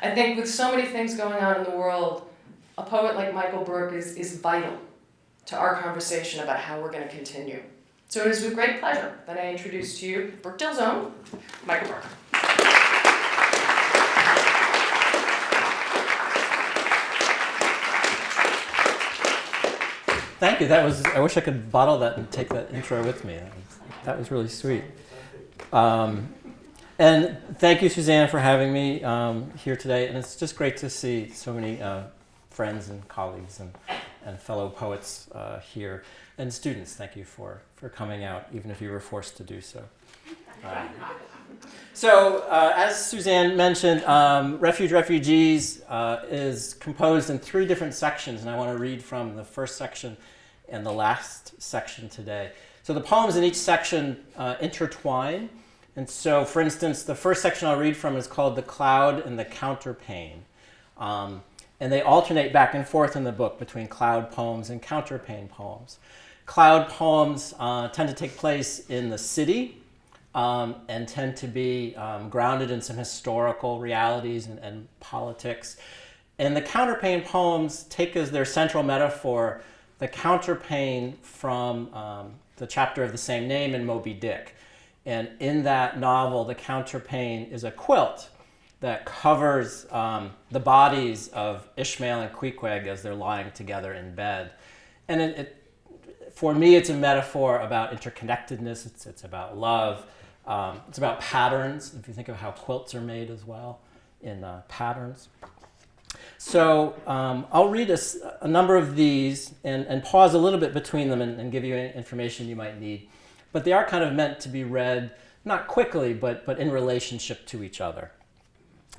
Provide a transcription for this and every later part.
I think with so many things going on in the world, a poet like Michael Broek is vital to our conversation about how we're going to continue. So it is with great pleasure that I introduce to you Brookdale's own Michael Broek. Thank you. I wish I could bottle that and take that intro with me. That was really sweet. And thank you, Suzanne, for having me here today. And it's just great to see so many friends and colleagues and fellow poets here. And students, thank you for coming out, even if you were forced to do so. As Suzanne mentioned, Refugees is composed in 3 different sections, and I want to read from the first section and the last section today. So the poems in each section intertwine. And so, for instance, the first section I'll read from is called The Cloud and the Counterpane. And they alternate back and forth in the book between cloud poems and counterpane poems. Cloud poems tend to take place in the city and tend to be grounded in some historical realities and politics. And the counterpane poems take as their central metaphor the counterpane from the chapter of the same name in Moby Dick. And in that novel, the counterpane is a quilt that covers the bodies of Ishmael and Queequeg as they're lying together in bed. And for me, it's a metaphor about interconnectedness. It's about love. It's about patterns, if you think of how quilts are made as well, in patterns. So I'll read a number of these and pause a little bit between them and give you any information you might need. But they are kind of meant to be read, not quickly, but in relationship to each other.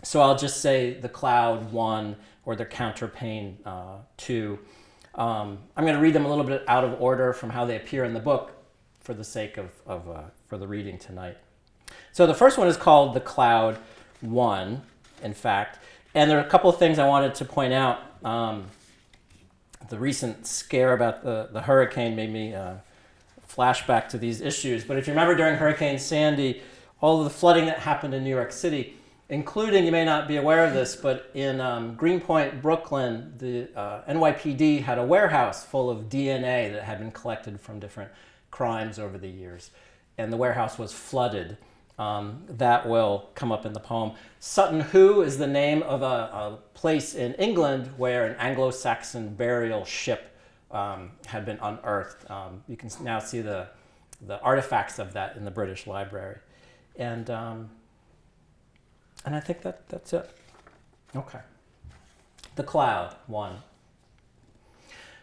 So I'll just say the Cloud 1 or the Counterpane 2. I'm going to read them a little bit out of order from how they appear in the book for the sake for the reading tonight. So the first one is called The Cloud 1, in fact. And there are a couple of things I wanted to point out. The recent scare about the hurricane made me flashback to these issues. But if you remember during Hurricane Sandy, all of the flooding that happened in New York City, including, you may not be aware of this, but in Greenpoint, Brooklyn, the NYPD had a warehouse full of DNA that had been collected from different crimes over the years. And the warehouse was flooded. That will come up in the poem. Sutton Hoo is the name of a place in England where an Anglo-Saxon burial ship had been unearthed. You can now see the artifacts of that in the British Library. And I think that's it. Okay. The Cloud 1.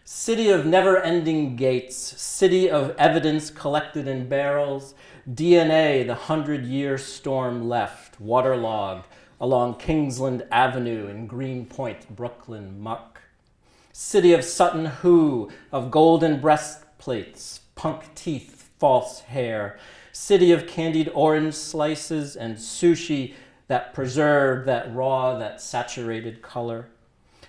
City of never-ending gates, city of evidence collected in barrels, DNA the 100-year storm left, waterlogged along Kingsland Avenue in Greenpoint, Brooklyn muck. City of Sutton Hoo, of golden breastplates, punk teeth, false hair. City of candied orange slices and sushi that preserved, that raw, that saturated color.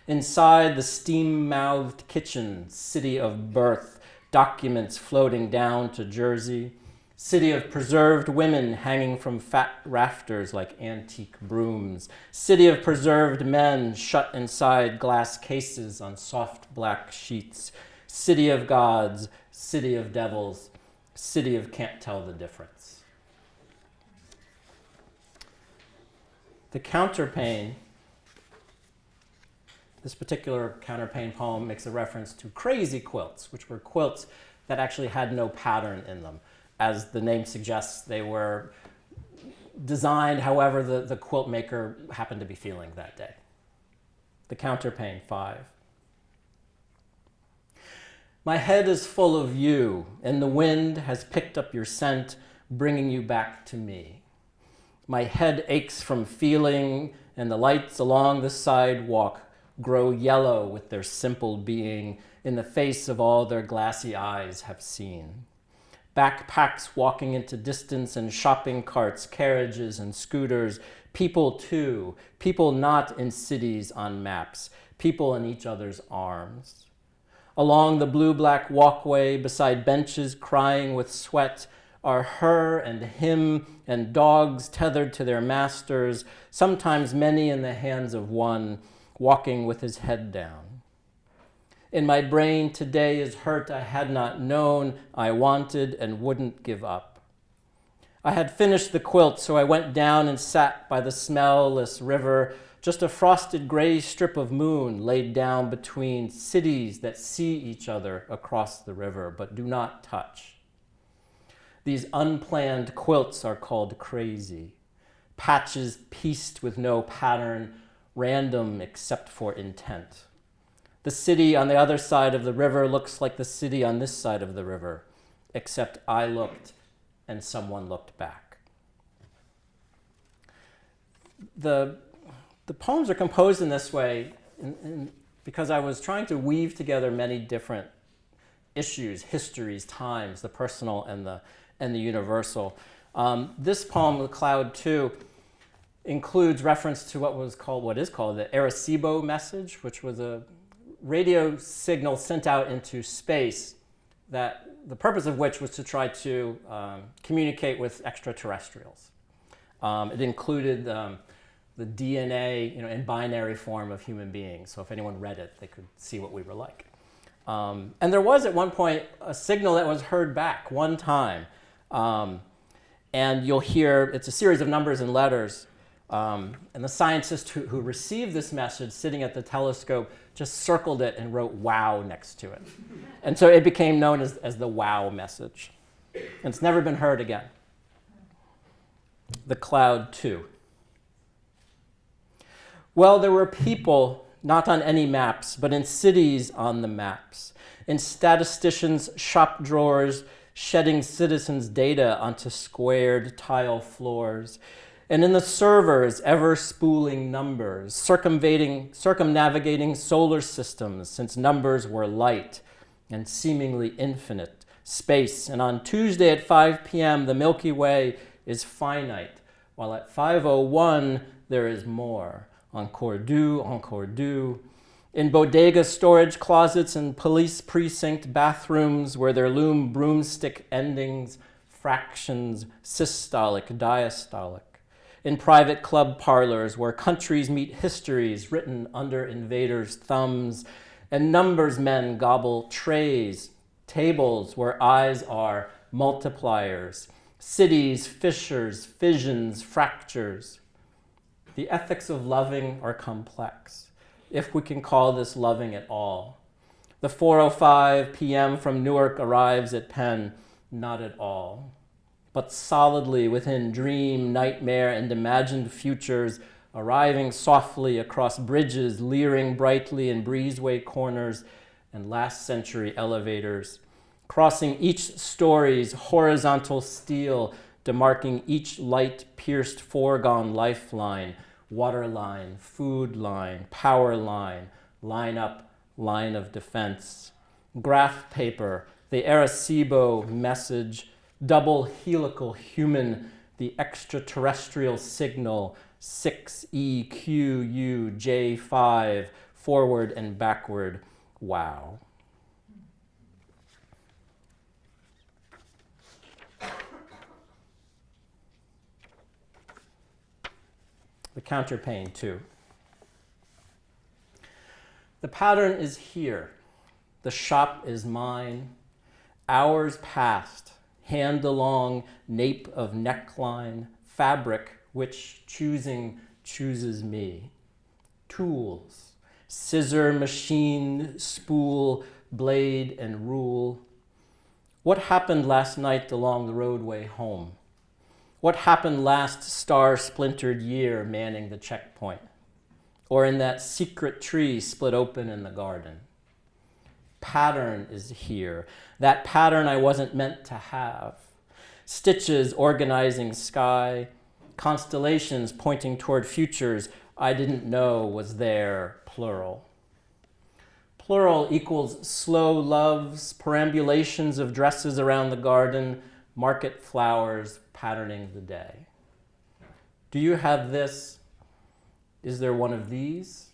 Inside the steam-mouthed kitchen, city of birth, documents floating down to Jersey. City of preserved women hanging from fat rafters like antique brooms. City of preserved men shut inside glass cases on soft black sheets. City of gods, city of devils, city of can't tell the difference. The Counterpane. This particular Counterpane poem makes a reference to crazy quilts, which were quilts that actually had no pattern in them. As the name suggests, they were designed however the quilt maker happened to be feeling that day. The Counterpane 5. My head is full of you, and the wind has picked up your scent, bringing you back to me. My head aches from feeling, and the lights along the sidewalk grow yellow with their simple being in the face of all their glassy eyes have seen. Backpacks walking into distance and shopping carts, carriages and scooters, people too, people not in cities on maps, people in each other's arms. Along the blue-black walkway beside benches crying with sweat, are her and him and dogs tethered to their masters, sometimes many in the hands of one, walking with his head down. In my brain today is hurt I had not known, I wanted and wouldn't give up. I had finished the quilt, so I went down and sat by the smellless river, just a frosted gray strip of moon laid down between cities that see each other across the river but do not touch. These unplanned quilts are called crazy, patches pieced with no pattern, random except for intent. The city on the other side of the river looks like the city on this side of the river, except I looked and someone looked back. The poems are composed in this way because I was trying to weave together many different issues, histories, times, the personal and the universal. This poem, The Cloud 2, includes reference to what is called the Arecibo message, which was a radio signal sent out into space that the purpose of which was to try to communicate with extraterrestrials. It included the DNA, in binary form of human beings. So if anyone read it, they could see what we were like. And there was at one point a signal that was heard back one time. And you'll hear, it's a series of numbers and letters. And the scientist who received this message sitting at the telescope just circled it and wrote "wow" next to it. And so it became known as the "wow" message. And it's never been heard again. The Cloud 2. Well, there were people, not on any maps, but in cities on the maps, in statisticians' shop drawers, shedding citizens' data onto squared tile floors, and in the servers ever spooling numbers, circumnavigating solar systems since numbers were light and seemingly infinite space. And on Tuesday at 5 p.m., the Milky Way is finite, while at 5:01 there is more. Encore deux. In bodega storage closets and police precinct bathrooms where there loom broomstick endings, fractions, systolic, diastolic. In private club parlors where countries meet histories written under invaders' thumbs, and numbers men gobble trays, tables where eyes are multipliers, cities, fissures, fissions, fractures. The ethics of loving are complex, if we can call this loving at all. The 4:05 p.m. from Newark arrives at Penn, not at all, but solidly within dream, nightmare, and imagined futures, arriving softly across bridges, leering brightly in breezeway corners and last century elevators, crossing each story's horizontal steel, demarking each light-pierced foregone lifeline, water line, food line, power line, line up, line of defense. Graph paper, the Arecibo message, double helical human, the extraterrestrial signal, 6EQUJ5, forward and backward, wow. The Counterpane 2. The pattern is here. The shop is mine. Hours past, hand along, nape of neckline, fabric which choosing chooses me. Tools, scissor, machine, spool, blade, and rule. What happened last night along the roadway home? What happened last star-splintered year manning the checkpoint? Or in that secret tree split open in the garden? Pattern is here. That pattern I wasn't meant to have. Stitches organizing sky, constellations pointing toward futures I didn't know was there, plural. Plural equals slow loves, perambulations of dresses around the garden, market flowers patterning the day. Do you have this? Is there one of these?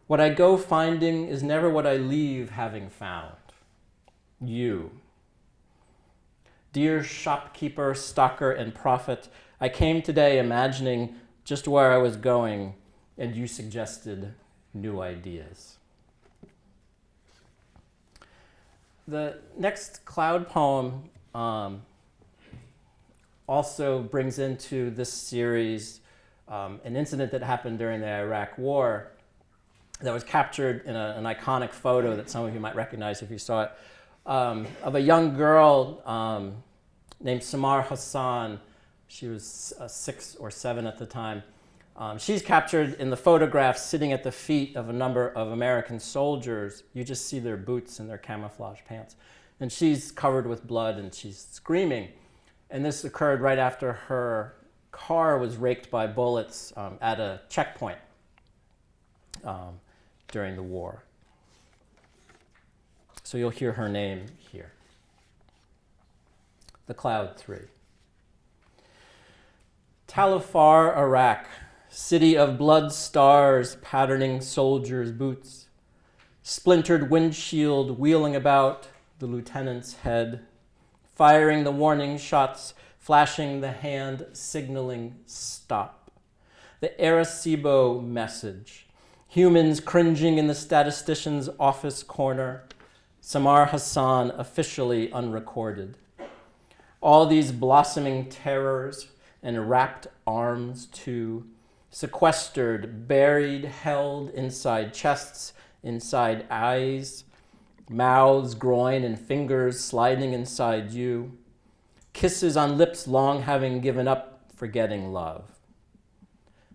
What I go finding is never what I leave having found. You. Dear shopkeeper, stocker, and prophet, I came today imagining just where I was going, and you suggested new ideas. The next cloud poem also brings into this series an incident that happened during the Iraq War that was captured in an iconic photo that some of you might recognize if you saw it, of a young girl named Samar Hassan. She was 6 or 7 at the time. She's captured in the photograph sitting at the feet of a number of American soldiers. You just see their boots and their camouflage pants. And she's covered with blood and she's screaming. And this occurred right after her car was raked by bullets at a checkpoint during the war. So you'll hear her name here. The Cloud 3. Tal Afar, Iraq, city of blood stars patterning soldiers' boots, splintered windshield wheeling about the lieutenant's head, firing the warning shots, flashing the hand signaling stop. The Arecibo message, humans cringing in the statistician's office corner, Samar Hassan officially unrecorded. All these blossoming terrors and wrapped arms too, sequestered, buried, held inside chests, inside eyes, mouths, groin, and fingers sliding inside you, kisses on lips long having given up, forgetting love.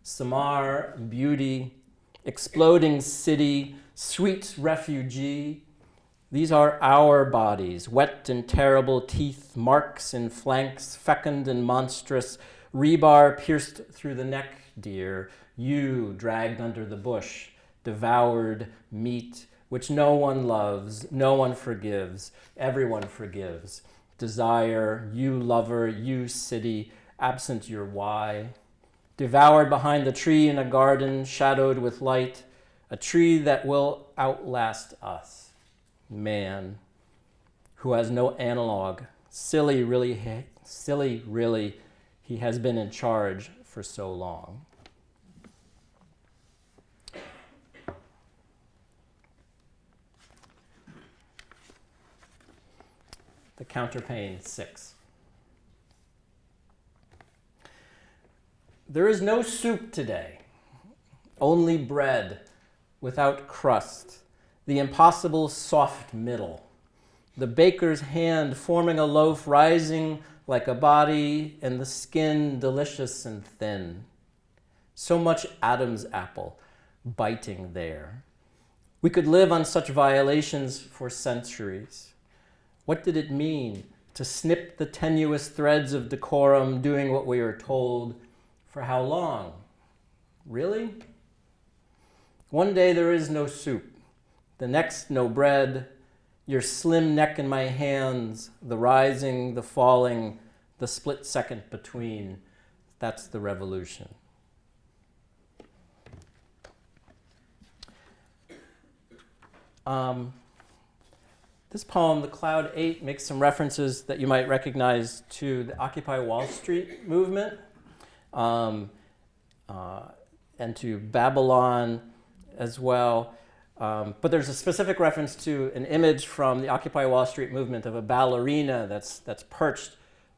Samar, beauty, exploding city, sweet refugee, these are our bodies, wet and terrible teeth, marks in flanks, fecund and monstrous, rebar pierced through the neck, dear, you dragged under the bush, devoured meat, which no one loves, no one forgives, everyone forgives. Desire, you lover, you city, absent your why. Devoured behind the tree in a garden, shadowed with light, a tree that will outlast us. Man, who has no analog, silly, really, he has been in charge for so long. The Counterpane 6. There is no soup today, only bread without crust, the impossible soft middle, the baker's hand forming a loaf rising like a body and the skin delicious and thin. So much Adam's apple biting there. We could live on such violations for centuries. What did it mean to snip the tenuous threads of decorum, doing what we are told? For how long? Really? One day there is no soup, the next no bread, your slim neck in my hands, the rising, the falling, the split second between. That's the revolution. This poem, The Cloud 8, makes some references that you might recognize to the Occupy Wall Street movement and to Babylon as well. But there's a specific reference to an image from the Occupy Wall Street movement of a ballerina that's perched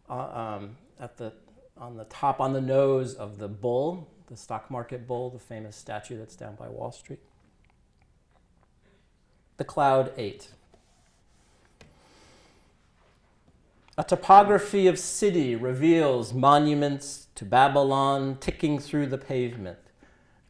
on the top, on the nose of the bull, the stock market bull, the famous statue that's down by Wall Street. The Cloud 8. A topography of city reveals monuments to Babylon ticking through the pavement.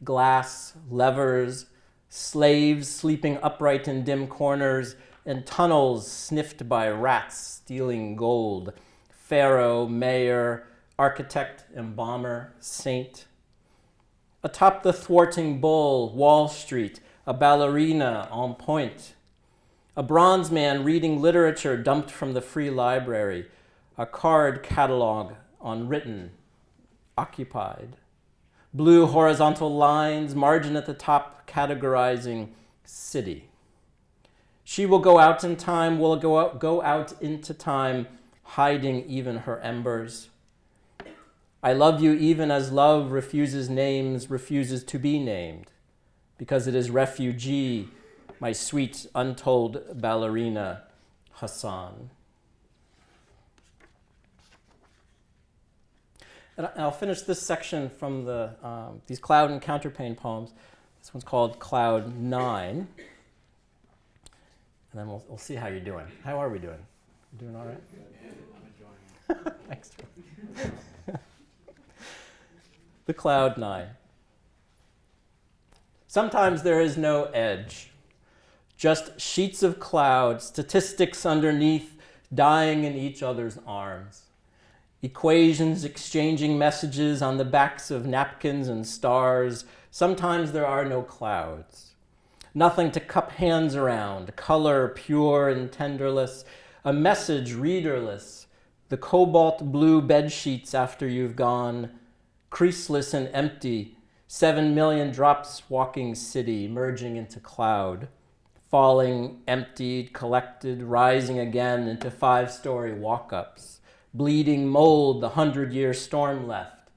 Glass, levers, slaves sleeping upright in dim corners, and tunnels sniffed by rats stealing gold. Pharaoh, mayor, architect, embalmer, saint. Atop the thwarting bull, Wall Street, a ballerina en pointe. A bronze man reading literature dumped from the free library. A card catalog on written, occupied. Blue horizontal lines, margin at the top categorizing city. She will go out in time, will go out into time, hiding even her embers. I love you even as love refuses names, refuses to be named, because it is refugee, my sweet, untold ballerina, Hassan. And I'll finish this section from these Cloud and Counterpane poems. This one's called Cloud 9. And then we'll see how you're doing. How are we doing? You doing all right? I'm enjoying it. Thanks. The Cloud 9. Sometimes there is no edge, just sheets of cloud, statistics underneath, dying in each other's arms. Equations exchanging messages on the backs of napkins and stars. Sometimes there are no clouds. Nothing to cup hands around, color pure and tenderless, a message readerless, the cobalt blue bed sheets after you've gone, creaseless and empty, 7 million drops walking city, merging into cloud, falling, emptied, collected, rising again into 5-story walk-ups, bleeding mold the 100-year storm left,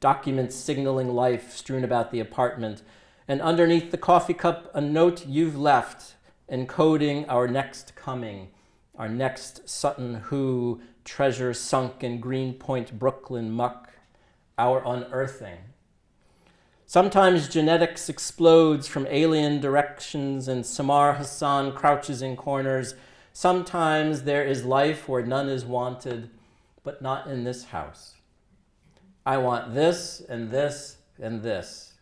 documents signaling life strewn about the apartment, and underneath the coffee cup, a note you've left, encoding our next coming, our next Sutton Hoo, treasure sunk in Greenpoint, Brooklyn muck, our unearthing. Sometimes genetics explodes from alien directions and Samar Hassan crouches in corners. Sometimes there is life where none is wanted, but not in this house. I want this and this and this,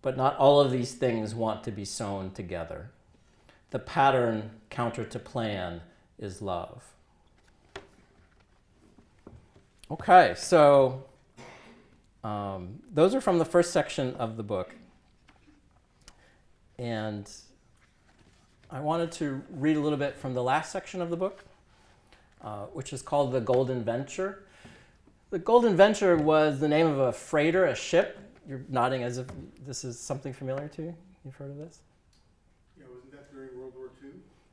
but not all of these things want to be sewn together. The pattern counter to plan is love. Okay, so those are from the first section of the book. And I wanted to read a little bit from the last section of the book, which is called The Golden Venture. The Golden Venture was the name of a freighter, a ship. You're nodding as if this is something familiar to you. You've heard of this? Yeah, wasn't that during World War II?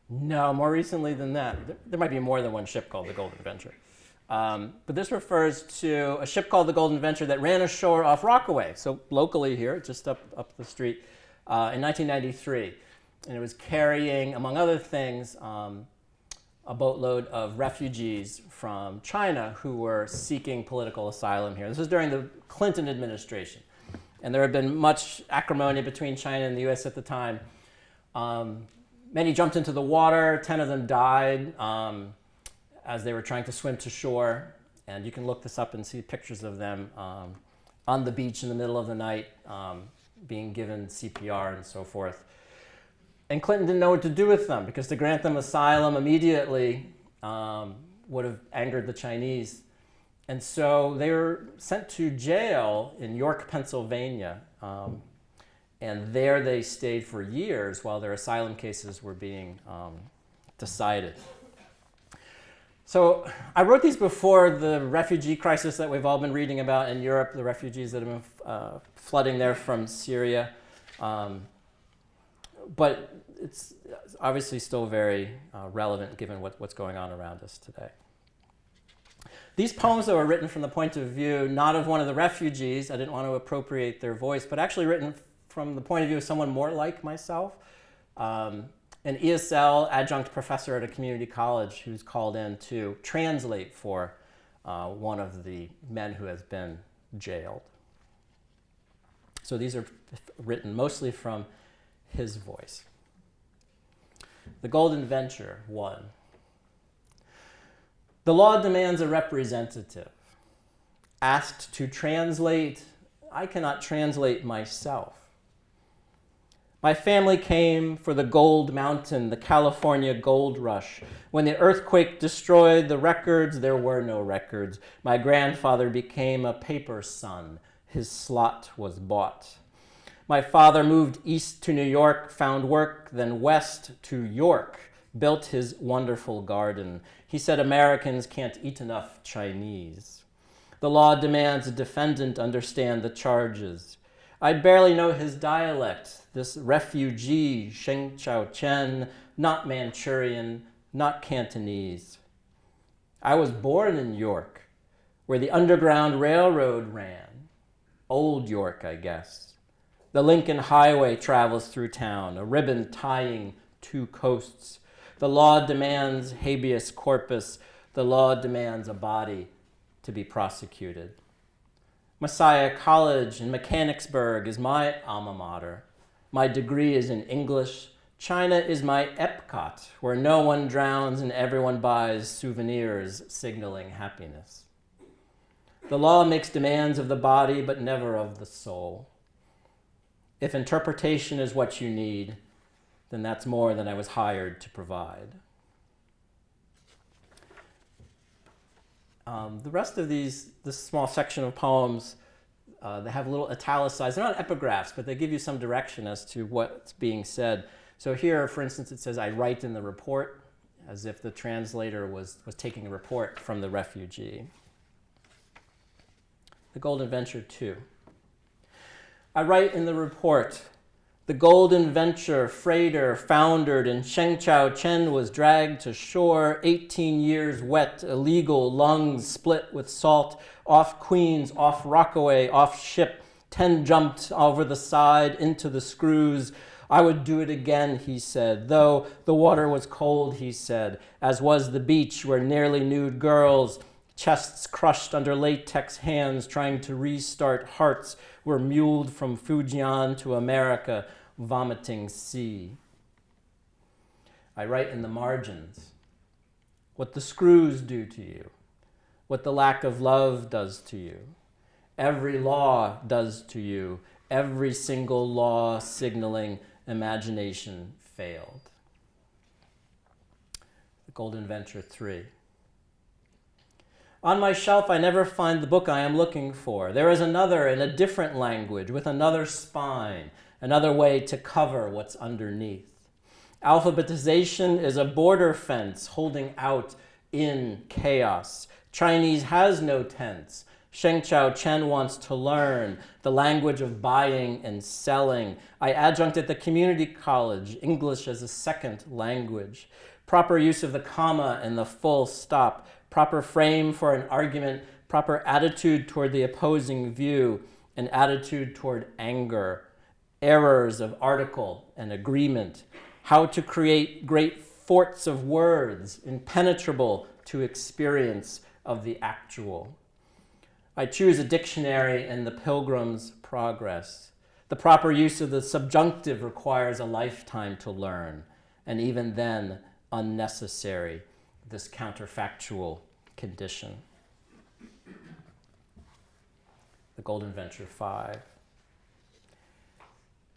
No, more recently than that. There might be more than one ship called the Golden Venture. But this refers to a ship called the Golden Venture that ran ashore off Rockaway, so locally here, just up the street, in 1993. And it was carrying, among other things, a boatload of refugees from China who were seeking political asylum here. This was during the Clinton administration. And there had been much acrimony between China and the US at the time. Many jumped into the water, 10 of them died as they were trying to swim to shore. And you can look this up and see pictures of them on the beach in the middle of the night, being given CPR and so forth. And Clinton didn't know what to do with them because to grant them asylum immediately would have angered the Chinese. And so they were sent to jail in York, Pennsylvania. And there they stayed for years while their asylum cases were being decided. So I wrote these before the refugee crisis that we've all been reading about in Europe, the refugees that have been flooding there from Syria. But it's obviously still very relevant given what's going on around us today. These poems that were written from the point of view not of one of the refugees, I didn't want to appropriate their voice, but actually written from the point of view of someone more like myself, an ESL adjunct professor at a community college who's called in to translate for one of the men who has been jailed. So these are written mostly from his voice. The Golden Venture, 1. The law demands a representative. Asked to translate, I cannot translate myself. My family came for the gold mountain, the California gold rush. When the earthquake destroyed the records, there were no records. My grandfather became a paper son. His slot was bought. My father moved east to New York, found work, then west to York, built his wonderful garden. He said Americans can't eat enough Chinese. The law demands a defendant understand the charges. I barely know his dialect, this refugee, Sheng Chao Chen, not Manchurian, not Cantonese. I was born in York, where the Underground Railroad ran. Old York, I guess. The Lincoln Highway travels through town, a ribbon tying two coasts. The law demands habeas corpus. The law demands a body to be prosecuted. Messiah College in Mechanicsburg is my alma mater. My degree is in English. China is my Epcot, where no one drowns and everyone buys souvenirs signaling happiness. The law makes demands of the body, but never of the soul. If interpretation is what you need, then that's more than I was hired to provide. The rest of this small section of poems, they have little italicized. They're not epigraphs, but they give you some direction as to what's being said. So here, for instance, it says, I write in the report, as if the translator was taking a report from the refugee. The Golden Venture 2. I write in the report, the Golden Venture freighter foundered and Sheng Chao Chen was dragged to shore, 18 years wet, illegal, lungs split with salt, off Queens, off Rockaway, off ship, 10 jumped over the side into the screws. I would do it again, he said, though the water was cold, he said, as was the beach where nearly nude girls, chests crushed under latex hands trying to restart hearts, were muled from Fujian to America, vomiting sea. I write in the margins what the screws do to you, what the lack of love does to you. Every law does to you, every single law signaling imagination failed. The Golden Venture 3. On my shelf, I never find the book I am looking for. There is another in a different language, with another spine, another way to cover what's underneath. Alphabetization is a border fence holding out in chaos. Chinese has no tense. Sheng Chao Chen wants to learn the language of buying and selling. I adjunct at the community college, English as a second language. Proper use of the comma and the full stop. Proper frame for an argument, proper attitude toward the opposing view, an attitude toward anger, errors of article and agreement, how to create great forts of words, impenetrable to experience of the actual. I choose a dictionary in the Pilgrim's Progress. The proper use of the subjunctive requires a lifetime to learn, and even then, unnecessary, this counterfactual condition. The Golden Venture 5.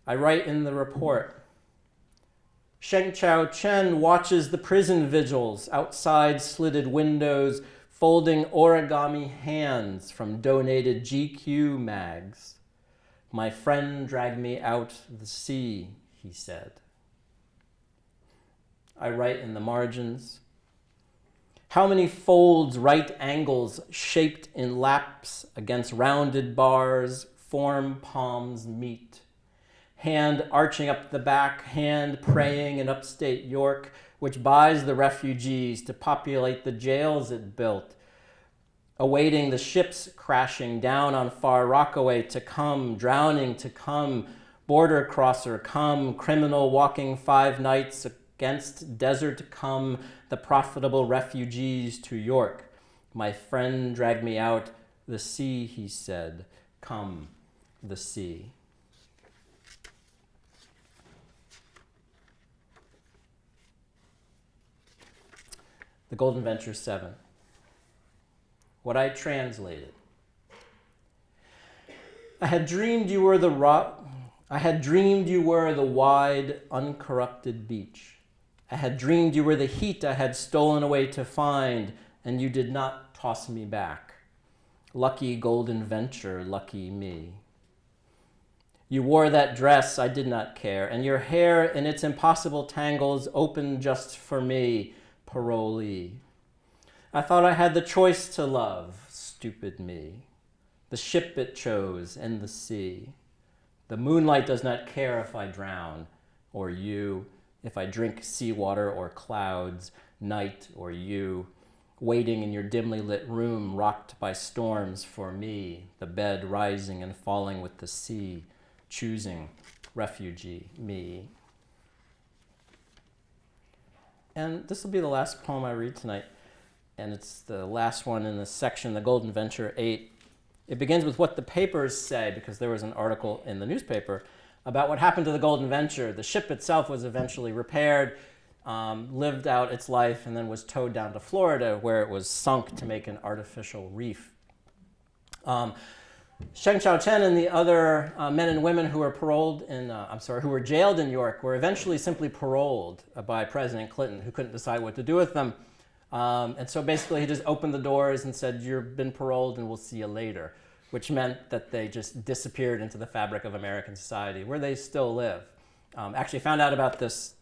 I write in the report, Sheng Chao Chen watches the prison vigils outside slitted windows, folding origami hands from donated GQ mags. My friend dragged me out the sea, he said. I write in the margins, how many folds, right angles shaped in laps against rounded bars form palms meet. Hand arching up the back, hand praying in upstate York, which buys the refugees to populate the jails it built, awaiting the ships crashing down on far Rockaway to come, drowning to come, border crosser come, criminal walking 5 nights against desert come, the profitable refugees to York. My friend dragged me out the sea, he said, come the sea. The Golden Venture 7. What I translated. I had dreamed you were the wide, uncorrupted beach. I had dreamed you were the heat I had stolen away to find, and you did not toss me back. Lucky Golden Venture, lucky me. You wore that dress, I did not care, and your hair in its impossible tangles opened just for me, parolee. I thought I had the choice to love, stupid me. The ship it chose and the sea. The moonlight does not care if I drown, or you, if I drink seawater or clouds, night or you, waiting in your dimly lit room, rocked by storms for me, the bed rising and falling with the sea, choosing refugee, me. And this will be the last poem I read tonight, and it's the last one in this section, The Golden Venture 8. It begins with what the papers say, because there was an article in the newspaper about what happened to the Golden Venture. The ship itself was eventually repaired, lived out its life, and then was towed down to Florida, where it was sunk to make an artificial reef. Sheng Chao Chen and the other men and women who were who were jailed in New York were eventually simply paroled by President Clinton, who couldn't decide what to do with them. And so basically he just opened the doors and said, "You've been paroled and we'll see you later," which meant that they just disappeared into the fabric of American society, where they still live. Actually found out about this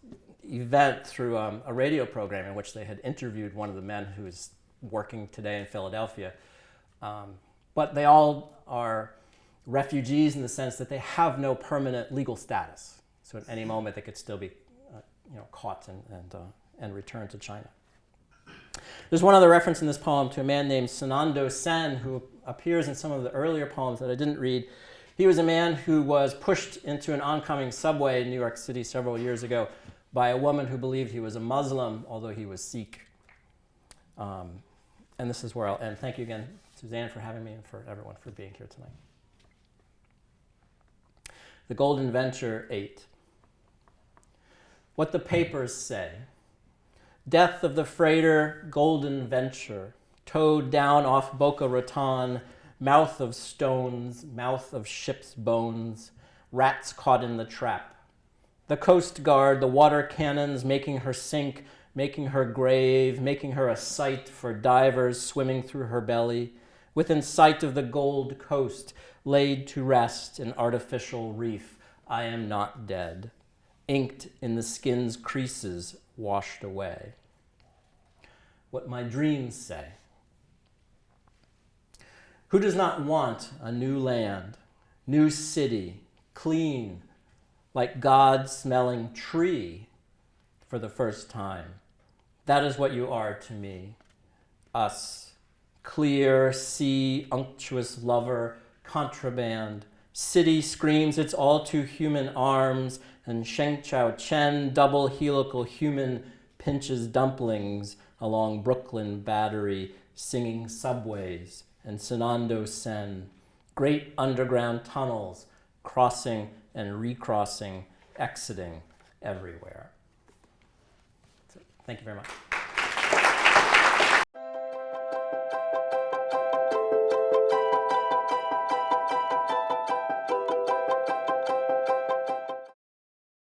event through a radio program in which they had interviewed one of the men who's working today in Philadelphia. But they all are refugees in the sense that they have no permanent legal status. So at any moment they could still be caught and returned to China. There's one other reference in this poem to a man named Sanando Sen, who appears in some of the earlier poems that I didn't read. He was a man who was pushed into an oncoming subway in New York City several years ago by a woman who believed he was a Muslim, although he was Sikh. And this is where I'll end. Thank you again, Suzanne, for having me, and for everyone for being here tonight. The Golden Venture 8. What the papers say. Death of the freighter Golden Venture, towed down off Boca Raton, mouth of stones, mouth of ship's bones, rats caught in the trap. The Coast Guard, the water cannons making her sink, making her grave, making her a sight for divers swimming through her belly, within sight of the Gold Coast, laid to rest in artificial reef. I am not dead, inked in the skin's creases, washed away. What my dreams say. Who does not want a new land, new city, clean, like God-smelling tree for the first time? That is what you are to me. Us, clear sea, unctuous lover, contraband. City screams its all too human arms, and Sheng Chao Chen, double helical human, pinches dumplings along Brooklyn Battery, singing subways, and Sanando Sen, great underground tunnels, crossing and recrossing, exiting everywhere. So, thank you very much.